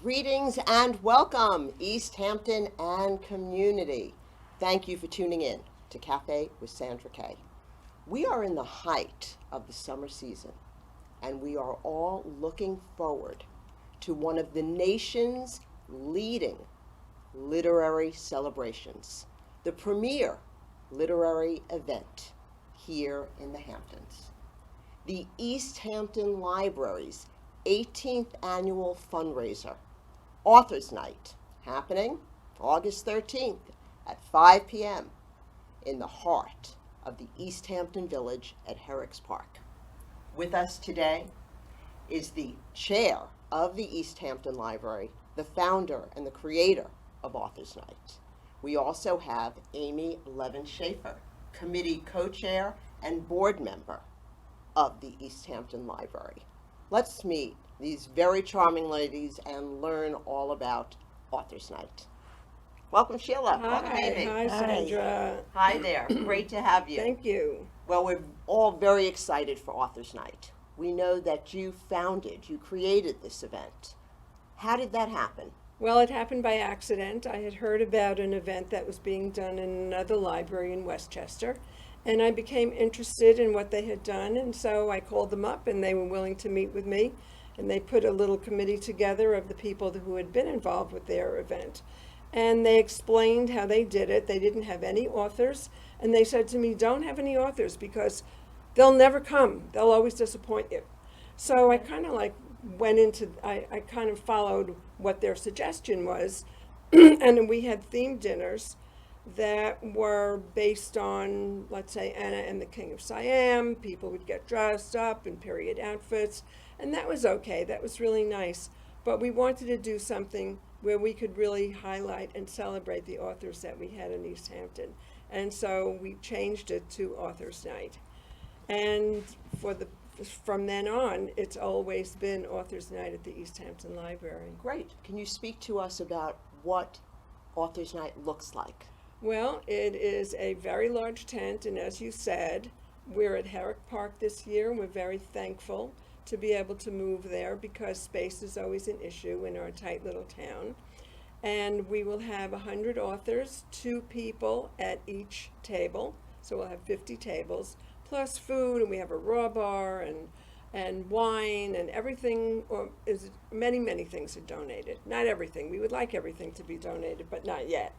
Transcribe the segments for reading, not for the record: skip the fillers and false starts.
Greetings and welcome, East Hampton and community. Thank you for tuning in to Café with Sandra K. We are in the height of the summer season, and we are all looking forward to one of the nation's leading literary celebrations, the premier literary event here in the Hamptons. The East Hampton Library's 18th annual fundraiser, Authors Night, happening August 13th at 5 p.m. in the heart of the East Hampton Village at Herrick's Park. With us today is the chair of the East Hampton Library, the founder and the creator of Authors Night. We also have Amy Levin-Schaefer, committee co-chair and board member of the East Hampton Library. Let's meet these very charming ladies and learn all about Authors Night. Welcome, Sheila. Welcome, Amy. Hi, Sandra. Hi there. Great to have you. Thank you. Well, we're all very excited for Authors Night. We know that you created this event. How did that happen? Well, it happened by accident. I had heard about an event that was being done in another library in Westchester, and I became interested in what they had done, and so I called them up, and they were willing to meet with me, and they put a little committee together of the people who had been involved with their event. And they explained how they did it. They didn't have any authors, and they said to me, don't have any authors because they'll never come. They'll always disappoint you. So I kind of I kind of followed what their suggestion was, and we had themed dinners that were based on, let's say, Anna and the King of Siam. People would get dressed up in period outfits, and that was okay. That was really nice. But we wanted to do something where we could really highlight and celebrate the authors that we had in East Hampton. And so we changed it to Authors Night. And from then on, it's always been Authors Night at the East Hampton Library. Great. Can you speak to us about what Authors Night looks like? Well, it is a very large tent, and as you said, we're at Herrick Park this year, and we're very thankful to be able to move there because space is always an issue in our tight little town. And we will have 100 authors, 2 people at each table, so we'll have 50 tables, plus food, and we have a raw bar and wine and everything, or is many things are donated. Not everything. We would like everything to be donated, but not yet.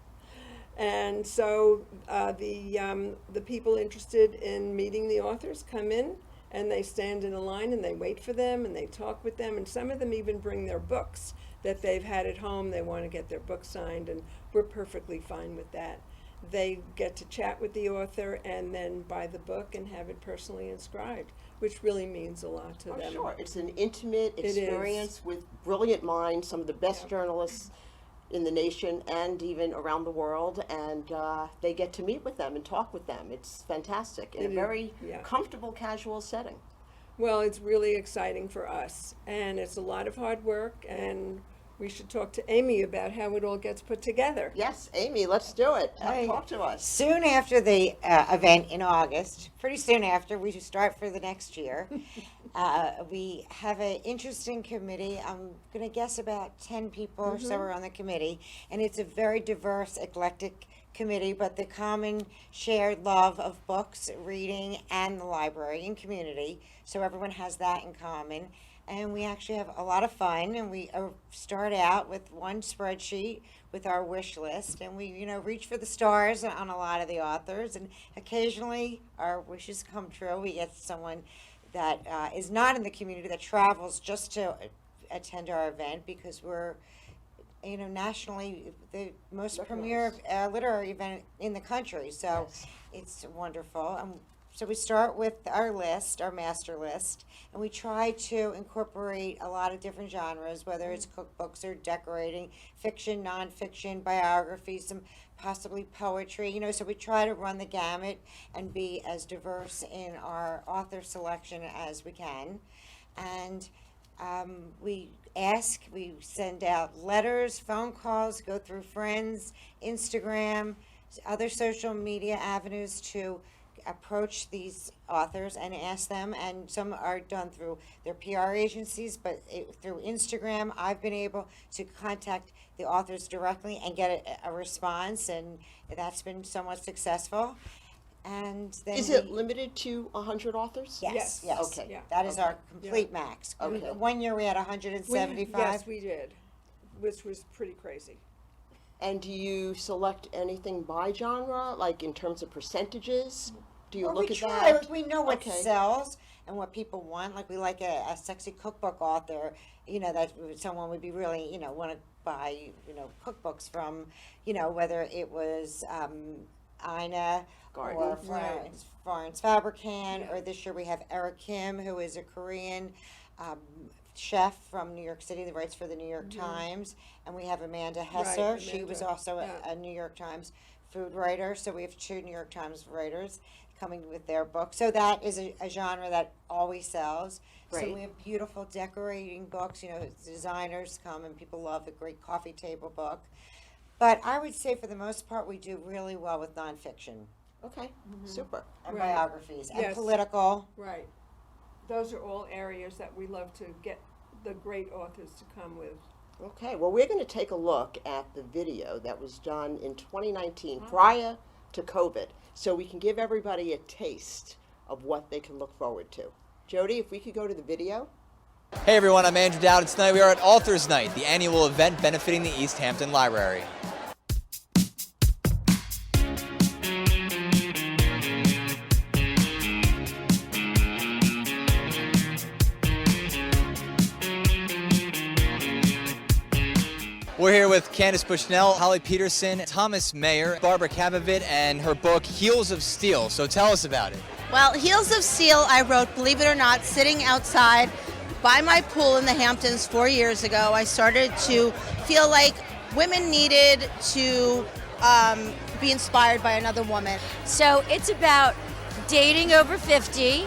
And so the people interested in meeting the authors come in, and they stand in a line and they wait for them and they talk with them, and some of them even bring their books that they've had at home. They want to get their book signed, and we're perfectly fine with that. They get to chat with the author and then buy the book and have it personally inscribed, which really means a lot to them. Sure. It's an intimate experience with brilliant minds, some of the best journalists in the nation and even around the world, and they get to meet with them and talk with them. It's fantastic in a very comfortable, casual setting. Well, it's really exciting for us, and it's a lot of hard work, and we should talk to Amy about how it all gets put together. Yes, Amy, let's do it. Right. Talk to us. Soon after the event in August, pretty soon after, we should start for the next year. We have an interesting committee. I'm going to guess about 10 people or so are on the committee, and it's a very diverse, eclectic committee, but the common shared love of books, reading, and the library and community, so everyone has that in common. And we actually have a lot of fun, and we start out with one spreadsheet with our wish list, and we reach for the stars on a lot of the authors, and occasionally our wishes come true. We get someone that is not in the community that travels just to attend our event, because we're nationally the most premier literary event in the country, so it's wonderful. So we start with our list, our master list, and we try to incorporate a lot of different genres, whether it's cookbooks or decorating, fiction, nonfiction, biographies, some possibly poetry, so we try to run the gamut and be as diverse in our author selection as we can. And we send out letters, phone calls, go through friends, Instagram, other social media avenues to approach these authors and ask them, and some are done through their PR agencies, but through Instagram, I've been able to contact the authors directly and get a response, and that's been somewhat successful. And then Is it limited to 100 authors? Yes, Yes. yes. Okay. Yeah. That is our complete max. Okay. 1 year we had 175. Yes, we did, which was pretty crazy. And do you select anything by genre, like in terms of percentages? Do you Well, look we at try. that? We know what Okay. sells and what people want. Like we like a sexy cookbook author, that someone would be really, want to buy, cookbooks from, whether it was Ina Garden. or Right. Florence Fabricant, Yeah. or this year we have Eric Kim, who is a Korean chef from New York City that writes for the New York Times, and we have Amanda Hesser. She was Amanda. also Yeah. a New York Times food writer, so we have 2 New York Times writers coming with their book. So that is a genre that always sells. So Great. we have beautiful decorating books, designers come and people love a great coffee table book. But I would say for the most part, we do really well with nonfiction Okay, super. and Right. biographies and Yes. political. Right. Those are all areas that we love to get the great authors to come with. Okay, well, we're going to take a look at the video that was done in 2019 prior to COVID, so we can give everybody a taste of what they can look forward to. Jody, if we could go to the video. Hey everyone, I'm Andrew Dowd. Tonight we are at Authors Night, the annual event benefiting the East Hampton Library. We're here with Candace Bushnell, Holly Peterson, Thomas Mayer, Barbara Kavovit, and her book Heels of Steel. So tell us about it. Well, Heels of Steel, I wrote, believe it or not, sitting outside by my pool in the Hamptons 4 years ago. I started to feel like women needed to be inspired by another woman. So it's about dating over 50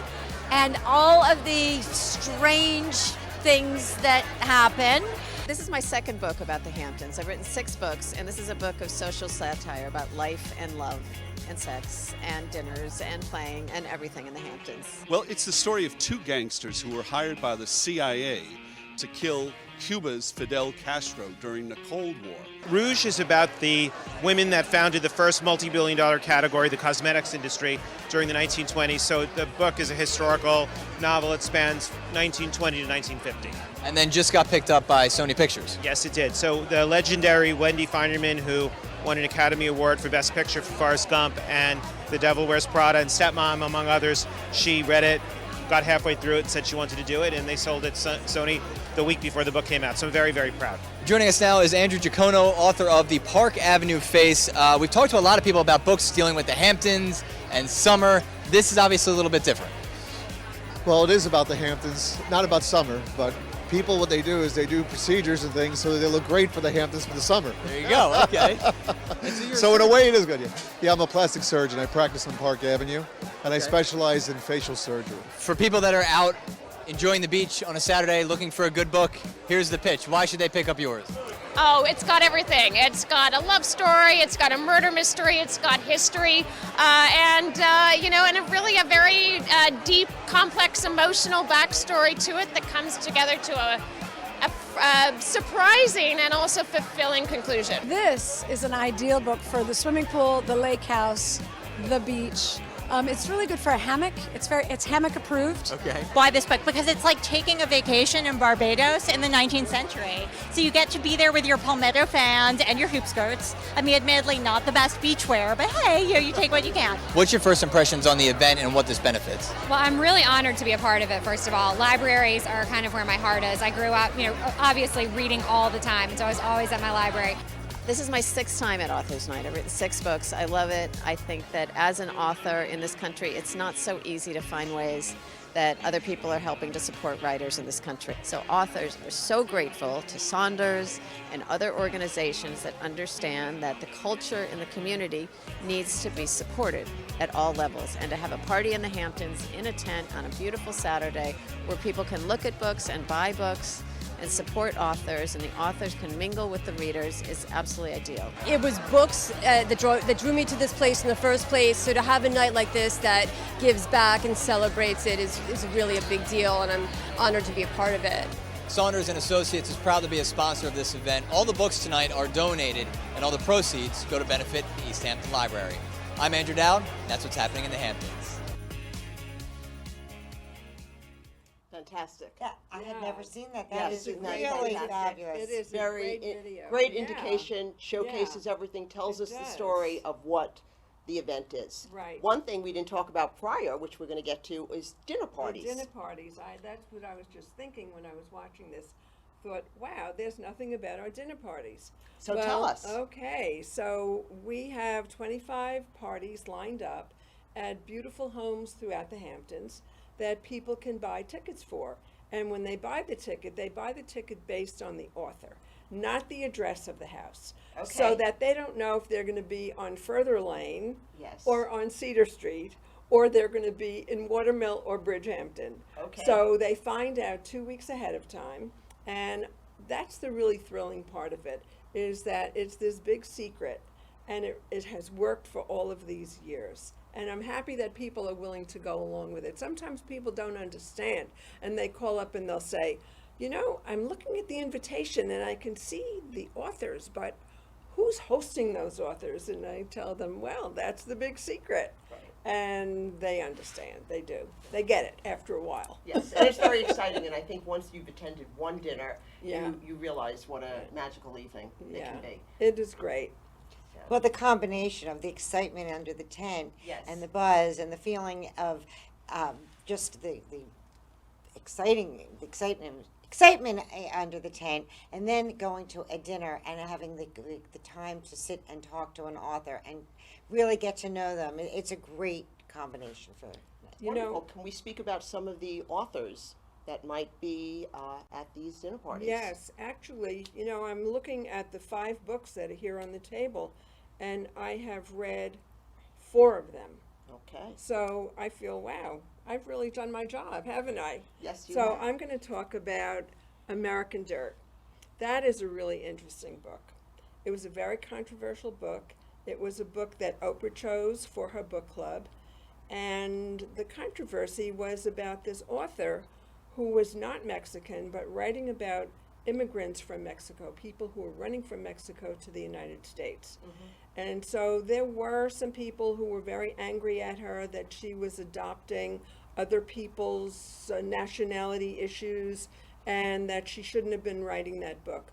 and all of the strange things that happen. This is my second book about the Hamptons. I've written 6 books, and this is a book of social satire about life and love and sex and dinners and playing and everything in the Hamptons. Well, it's the story of 2 gangsters who were hired by the CIA to kill Cuba's Fidel Castro during the Cold War. Rouge is about the women that founded the first multi-billion-dollar category, the cosmetics industry, during the 1920s. So the book is a historical novel. It spans 1920 to 1950. And then just got picked up by Sony Pictures. Yes, it did. So the legendary Wendy Feinerman, who won an Academy Award for Best Picture for Forrest Gump and The Devil Wears Prada and Stepmom, among others, she read it, got halfway through it, and said she wanted to do it, and they sold it Sony the week before the book came out. So I'm very, very proud. Joining us now is Andrew Giacono, author of The Park Avenue Face. We've talked to a lot of people about books dealing with the Hamptons and summer. This is obviously a little bit different. Well, it is about the Hamptons, not about summer, but people, what they do is they do procedures and things so that they look great for the Hamptons for the summer. There you go, okay. So in a way, it is good. Yeah, I'm a plastic surgeon. I practice on Park Avenue, and I specialize in facial surgery. For people that are out enjoying the beach on a Saturday looking for a good book, here's the pitch. Why should they pick up yours? Oh, it's got everything. It's got a love story, it's got a murder mystery, it's got history, and really a very deep, complex, emotional backstory to it that comes together to a surprising and also fulfilling conclusion. This is an ideal book for the swimming pool, the lake house, the beach. It's really good for a hammock. It's hammock approved. Okay. Buy this book because it's like taking a vacation in Barbados in the 19th century. So you get to be there with your palmetto fans and your hoop skirts. I mean, admittedly, not the best beachwear, but hey, you take what you can. What's your first impressions on the event and what this benefits? Well, I'm really honored to be a part of it, first of all. Libraries are kind of where my heart is. I grew up, obviously reading all the time, so I was always at my library. This is my 6th time at Authors Night. I've written 6 books. I love it. I think that as an author in this country, it's not so easy to find ways that other people are helping to support writers in this country. So authors are so grateful to Saunders and other organizations that understand that the culture in the community needs to be supported at all levels. And to have a party in the Hamptons in a tent on a beautiful Saturday where people can look at books and buy books and support authors, and the authors can mingle with the readers is absolutely ideal. It was books that drew me to this place in the first place, so to have a night like this that gives back and celebrates it is really a big deal, and I'm honored to be a part of it. Saunders and Associates is proud to be a sponsor of this event. All the books tonight are donated, and all the proceeds go to benefit the East Hampton Library. I'm Andrew Dowd. That's what's happening in the Hamptons. Fantastic. Yeah, I had never seen that. Yes, That is isn't that really fantastic? fabulous. It is Very a great video. great Yeah. indication, showcases everything, tells It us the does. story of what the event is. Right. One thing we didn't talk about prior, which we're going to get to, is dinner parties. The dinner parties. That's what I was just thinking when I was watching this. Thought, wow, there's nothing about our dinner parties. So well, tell us. Okay, so we have 25 parties lined up at beautiful homes throughout the Hamptons that people can buy tickets for. And when they buy the ticket based on the author, not the address of the house. So Okay. that they don't know if they're going to be on Further Lane Yes. or on Cedar Street, or they're going to be in Watermill or Bridgehampton. Okay. So they find out 2 weeks ahead of time, and that's the really thrilling part of it, is that it's this big secret, and it has worked for all of these years. And I'm happy that people are willing to go along with it. Sometimes people don't understand, and they call up and they'll say, you know, I'm looking at the invitation and I can see the authors, but who's hosting those authors? And I tell them, well, that's the big secret. And they understand. They do. They get it after a while. Yes, and it's very exciting, and I think once you've attended one dinner, Yeah. you realize what a magical evening it Yeah, can be. it is great. Well, the combination of the excitement under the tent Yes. and the buzz and the feeling of just the excitement under the tent, and then going to a dinner and having the time to sit and talk to an author and really get to know them. It's a great combination for You Wonderful. know, Can we speak about some of the authors that might be at these dinner parties? yes, actually, you know, I'm looking at the 5 books that are here on the table, and I have read 4 of them. Okay. So I feel, wow, I've really done my job, haven't I? Yes, you So have. I'm going to talk about American Dirt. That is a really interesting book. It was a very controversial book. It was a book that Oprah chose for her book club. And the controversy was about this author who was not Mexican, but writing about immigrants from Mexico, people who were running from Mexico to the United States. And so there were some people who were very angry at her that she was adopting other people's nationality issues and that she shouldn't have been writing that book.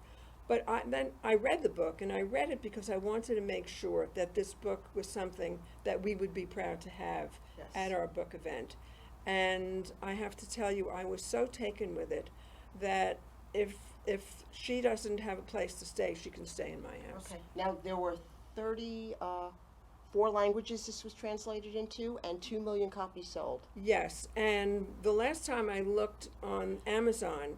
But then I read the book, and I read it because I wanted to make sure that this book was something that we would be proud to have Yes. at our book event. And I have to tell you, I was so taken with it that if she doesn't have a place to stay, she can stay in my house. Okay. Now, there were 34 languages this was translated into, and 2 million copies sold. Yes, and the last time I looked on Amazon,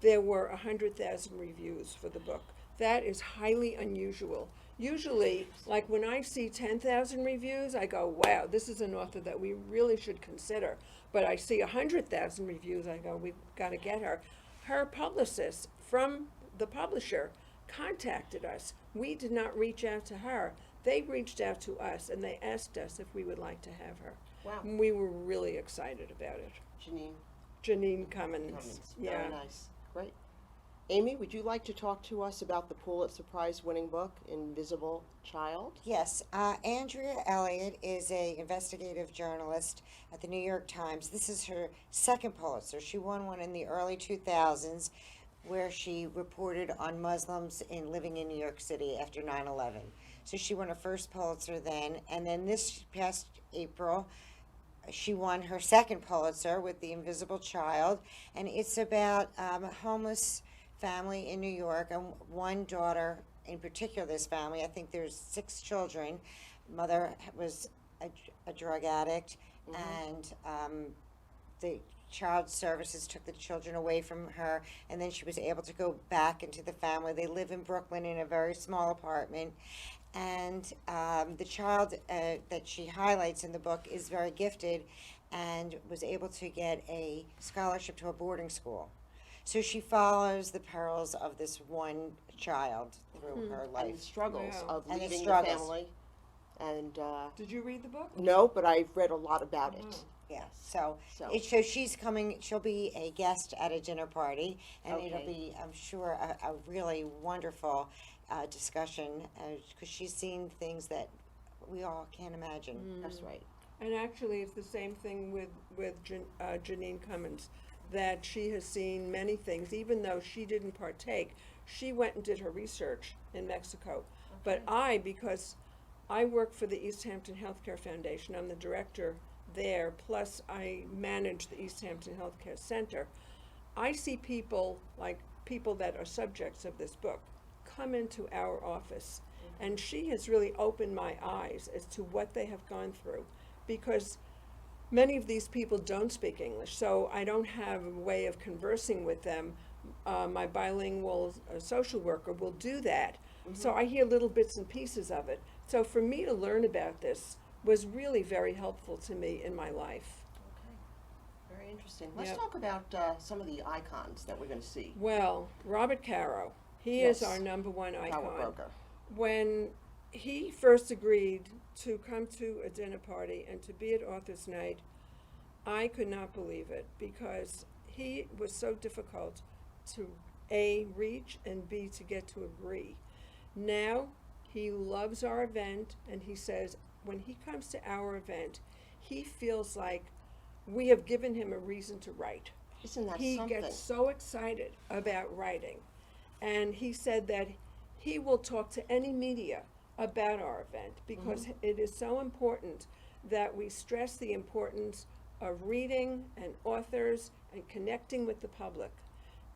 there were 100,000 reviews for the book. That is highly unusual. Usually, like when I see 10,000 reviews, I go, wow, this is an author that we really should consider. But I see 100,000 reviews, I go, we've got to get her. Her publicist from the publisher contacted us. We did not reach out to her. They reached out to us, and they asked us if we would like to have her. Wow. We were really excited about it. Janine Cummins. Cummins. Yeah. Very nice. Great. Amy, would you like to talk to us about the Pulitzer Prize winning book, Invisible Child? Yes, Andrea Elliott is an investigative journalist at the New York Times. This is her second Pulitzer. She won one in the early 2000s where she reported on Muslims living in New York City after 9/11. So she won her first Pulitzer then, and then this past April, she won her second Pulitzer with The Invisible Child, and it's about a homeless family in New York, and one daughter in particular, this family, I think there's 6 children. Mother was a drug addict, and the child services took the children away from her, and then she was able to go back into the family. They live in Brooklyn in a very small apartment, and the child that she highlights in the book is very gifted and was able to get a scholarship to a boarding school. So she follows the perils of this one child through her And life. the struggles Wow. of And the leaving the struggles. family. And Did you read the book? no, but I've read a lot about it. Yeah, so, So- so she's coming, she'll be a guest at a dinner party, and it'll Okay. be, I'm sure, a really wonderful discussion, because she's seen things that we all can't imagine. That's right. And actually, it's the same thing with Janine Cummins, that she has seen many things, even though she didn't partake. She went and did her research in Mexico. But because I work for the East Hampton Healthcare Foundation, I'm the director there, plus I manage the East Hampton Healthcare Center, I see people, like people that are subjects of this book, come into our office. And she has really opened my eyes as to what they have gone through, because many of these people don't speak English, so I don't have a way of conversing with them. My bilingual social worker will do that. So I hear little bits and pieces of it. So for me to learn about this was really very helpful to me in my life. Okay. Very interesting. Let's Yep. talk about some of the icons that we're going to see. Well, Robert Caro, he Yes. is our number one Power icon. broker. When he first agreed to come to a dinner party and to be at Author's Night, I could not believe it, because he was so difficult to A, reach, and B, to get to agree. Now, he loves our event, and he says when he comes to our event, he feels like we have given him a reason to write. Isn't that He something? gets so excited about writing. And he said that he will talk to any media about our event, because it is so important that we stress the importance of reading and authors and connecting with the public.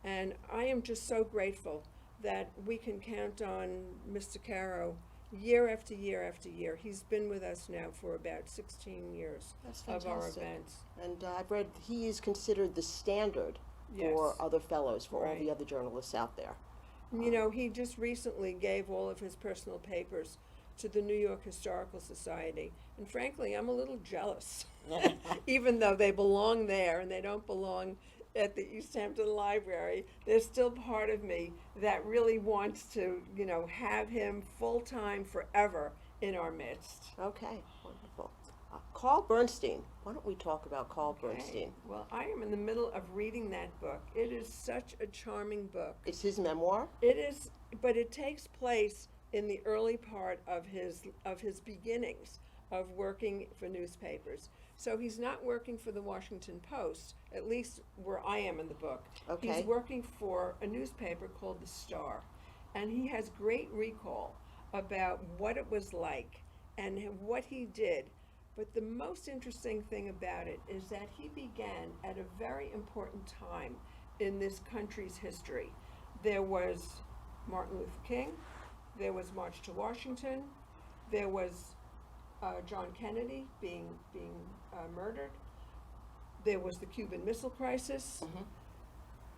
And I am just so grateful that we can count on Mr. Caro year after year after year. He's been with us now for about 16 years That's of our fantastic. events. And I've read he is considered the standard for Yes. other fellows, for all Right. the other journalists out there. You know, he just recently gave all of his personal papers to the New York Historical Society. And frankly, I'm a little jealous, even though they belong there and they don't belong at the East Hampton Library. There's still part of me that really wants to, you know, have him full-time forever in our midst. Okay, wonderful. Carl Bernstein. Why don't we talk about Carl Bernstein? Well, I am in the middle of reading that book. It is such a charming book. It's his memoir. It is, but it takes place in the early part of his beginnings of working for newspapers. So he's not working for the Washington Post, at least where I am in the book. Okay. He's working for a newspaper called The Star, and he has great recall about what it was like and what he did. But the most interesting thing about it is that he began at a very important time in this country's history. There was Martin Luther King, there was March to Washington, there was John Kennedy being murdered, there was the Cuban Missile Crisis,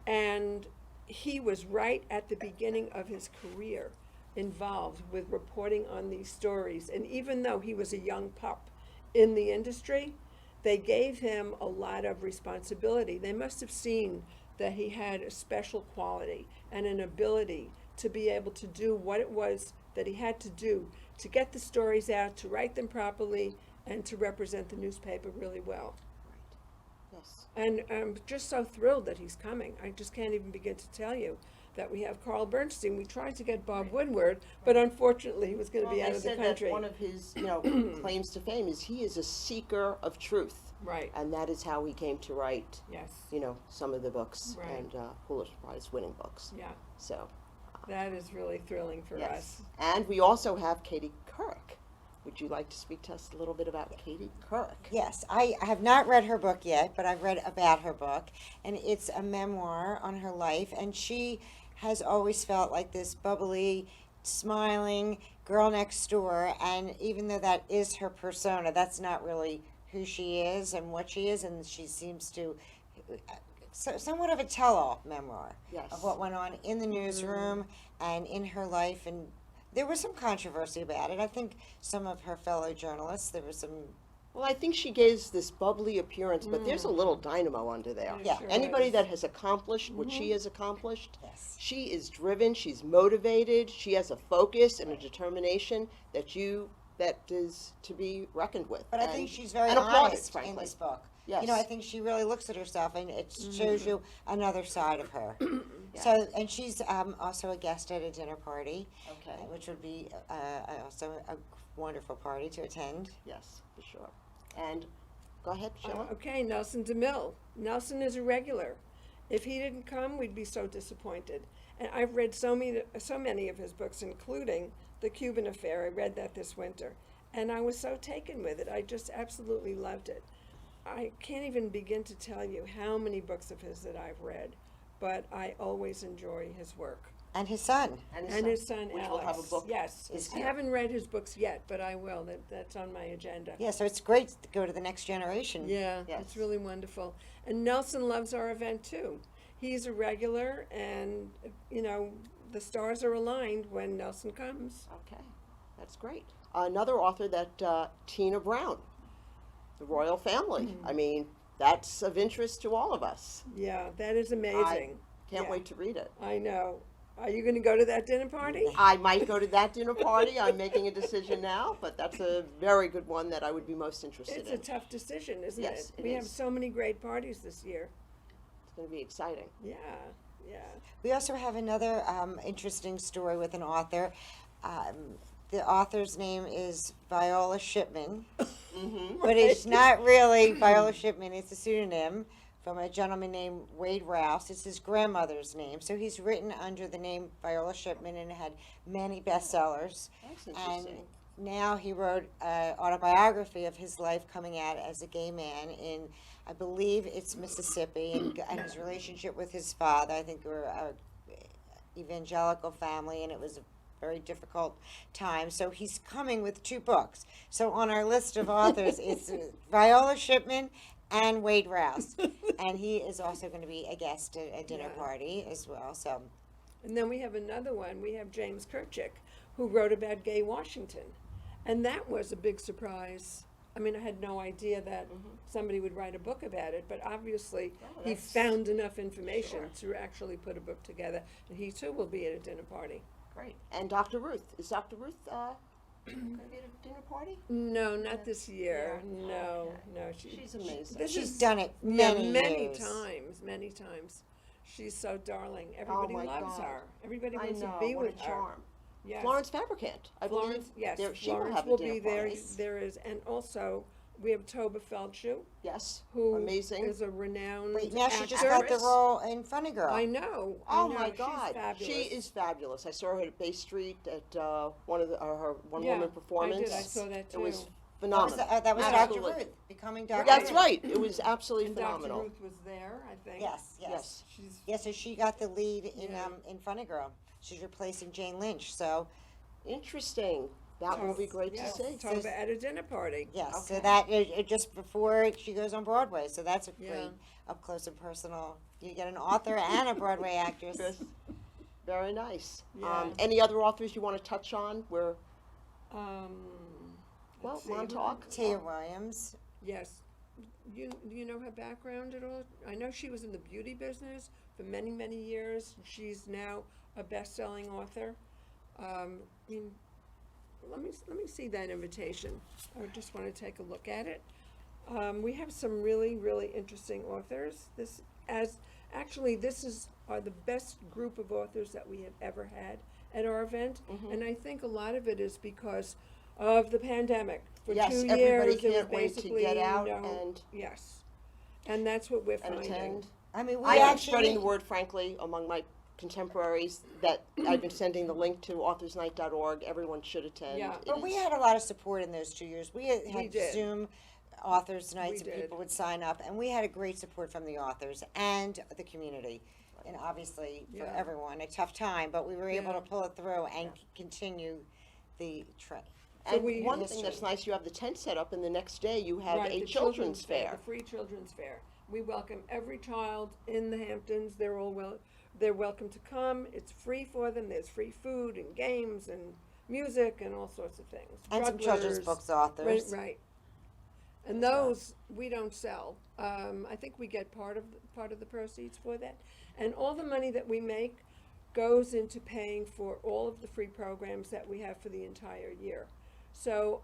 and he was right at the beginning of his career involved with reporting on these stories. And even though he was a young pup in the industry, they gave him a lot of responsibility. They must have seen that he had a special quality and an ability to be able to do what it was that he had to do to get the stories out, to write them properly, and to represent the newspaper really well. Yes. And I'm just so thrilled that he's coming. I just can't even begin to tell you that we have Carl Bernstein. We tried to get Bob Woodward, but unfortunately he was going to be Well, out they of the said country. that one of his, claims to fame is he is a seeker of truth. Right. And that is how he came to write, Yes. some of the books Right. and Pulitzer Prize winning books. Yeah. So, That is really thrilling for yes. us. And we also have Katie Kirk. Would you like to speak to us a little bit about Katie Kirk? Yes, I have not read her book yet, but I've read about her book, and it's a memoir on her life, and she has always felt like this bubbly, smiling girl next door, and even though that is her persona, that's not really who she is and what she is, and she seems to somewhat of a tell-all memoir Yes. of what went on in the newsroom and in her life. And there was some controversy about it. I think some of her fellow journalists, there was some Well, I think she gives this bubbly appearance, but there's a little dynamo under there. Yeah. Sure Anybody is. that has accomplished what she has accomplished, Yes. she is driven, she's motivated, she has a focus and a determination that is to be reckoned with. But I think she's very and applauded, honest in frankly. this book. Yes. You know, I think she really looks at herself, and it shows you another side of her. Yeah. So, and she's also a guest at a dinner party, Okay. which would be also a wonderful party to attend. Yes, for sure. And go ahead, Sheila. Okay, Nelson DeMille. Nelson is a regular. If he didn't come, we'd be so disappointed. And I've read so many of his books, including The Cuban Affair. I read that this winter. And I was so taken with it. I just absolutely loved it. I can't even begin to tell you how many books of his that I've read, but I always enjoy his work. And his son. And his son, which Alex. will have a book. Yes. is I here. haven't read his books yet, but I will. That's on my agenda. Yeah, so it's great to go to the next generation. Yeah, Yes. it's really wonderful. And Nelson loves our event too. He's a regular, and you know, the stars are aligned when Nelson comes. Okay, that's great. Another author that Tina Brown, the royal family. I mean, that's of interest to all of us. Yeah, that is amazing. Can't Yeah. wait to read it. I know. Are you going to go to that dinner party? I might go to that dinner party. I'm making a decision now, but that's a very good one that I would be most interested It's in. a tough decision, isn't Yes, it? it We have is. so many great parties this year. It's going to be exciting. Yeah, yeah. We also have another interesting story with an author. The author's name is Viola Shipman, but it's not really Viola Shipman. It's a pseudonym from a gentleman named Wade Rouse. It's his grandmother's name. So he's written under the name Viola Shipman and had many bestsellers. That's And interesting. now he wrote an autobiography of his life coming out as a gay man in, I believe it's Mississippi, and his relationship with his father. I think they were a evangelical family, and it was a very difficult time. So he's coming with 2 books. So on our list of authors, it's Viola Shipman and Wade Rouse. And he is also going to be a guest at a dinner Yeah. party as well. So And then we have another one. We have James Kirk, who wrote about gay Washington. And that was a big surprise. I mean, I had no idea that somebody would write a book about it, but obviously he that's- found enough information to actually put a book together. And he too will be at a dinner party. Great. And Dr. Ruth. Is Dr. Ruth going to be at a dinner party? No, not this year. Yeah. No, Okay. no. She's amazing. This she's is done it many years. times, many times. She's so darling. Everybody my loves God. her. Everybody I wants know, to be what with a her. charm. Yes. Florence Fabricant, I Florence, believe. yes, She will Florence have a will dinner be there. party. There is, and also we have Toba Feldshuh, Yes, who amazing. is a renowned Wait, now she just actress. got the role in Funny Girl. I know. Oh I know, my she's God, fabulous. she is fabulous. I saw her at Bay Street at one of her one Yeah, woman performance. I did. I saw that It was too. phenomenal. That was Dr. Absolutely. Ruth, becoming Dr. That's Ruth. right. It was absolutely And phenomenal. Dr. Ruth was there, I think. Yes, yes. Yes. She's Yes, so she got the lead in Yeah. in Funny Girl. She's replacing Jane Lynch. So Interesting. That will be great yes, to see. Toba at a dinner party. yes, so Okay. that it just before she goes on Broadway. So that's a Yeah. great up close and personal. You get an author and a Broadway actress. Good. Very nice. Yeah. Any other authors you want to touch on? We're well, Let's see. Montauk. Tia Williams. Yes. You know her background at all? I know she was in the beauty business for many, many years. She's now a best-selling author. I mean, let me see that invitation. I just want to take a look at it. We have some really, really interesting authors. This are the best group of authors that we have ever had at our event, and I think a lot of it is because of the pandemic. For Yes, 2 everybody years, there was can't wait to basically get out no, and- yes, and that's what we're And finding. attend. I mean, we I am actually spreading the word, frankly, among my contemporaries that I've been sending the link to authorsnight.org. Everyone should attend. Yeah. It But we is- had a lot of support in those 2 years. We had We did. Zoom authors nights, We and did. people would sign up, and we had a great support from the authors and the community. And obviously, for Yeah. everyone, a tough time, but we were able Yeah. to pull it through and continue the trend. And we- one history. thing that's nice, you have the tent set up, and the next day you have Right, a the children's fair. the free children's fair. We welcome every child in the Hamptons. They're all they're welcome to come. It's free for them. There's free food and games and music and all sorts of things. And some children's Jugglers. books authors. Right. And those we don't sell. I think we get part of the proceeds for that, and all the money that we make goes into paying for all of the free programs that we have for the entire year. So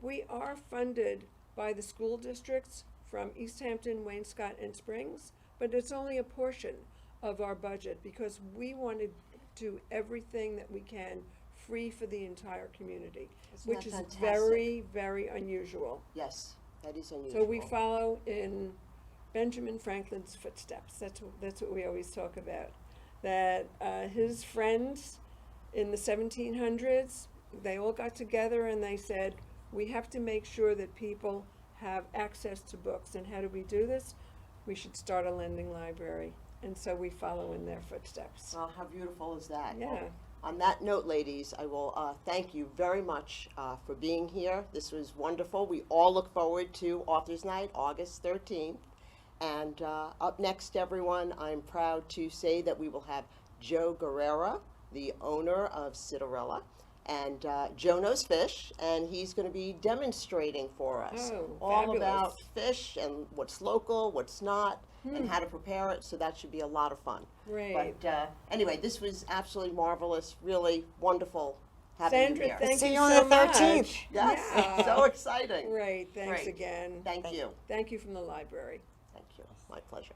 we are funded by the school districts from East Hampton, Waynescott, and Springs, but it's only a portion of our budget because we want to do everything that we can free for the entire community, Isn't which that is fantastic? very, very unusual. Yes, that is unusual. So we follow in Benjamin Franklin's footsteps. That's what we always talk about. That his friends in the 1700s, they all got together and they said, we have to make sure that people have access to books. And how do we do this? We should start a lending library. And so we follow in their footsteps. Oh, how beautiful is that? Yeah. Well, on that note, ladies, I will thank you very much for being here. This was wonderful. We all look forward to Authors Night, August 13th. And up next, everyone, I'm proud to say that we will have Joe Guerrera, the owner of Citarella, and Joe knows fish, and he's going to be demonstrating for us all fabulous. about fish and what's local, what's not, and how to prepare it. So that should be a lot of fun. Great. But anyway, this was absolutely marvelous, really wonderful having Sandra, you here. thank See you you on so the 13th. much. Yes, Yeah. so exciting. Great, thanks Great. again. Thank you. Thank you from the library. Thank you. My pleasure.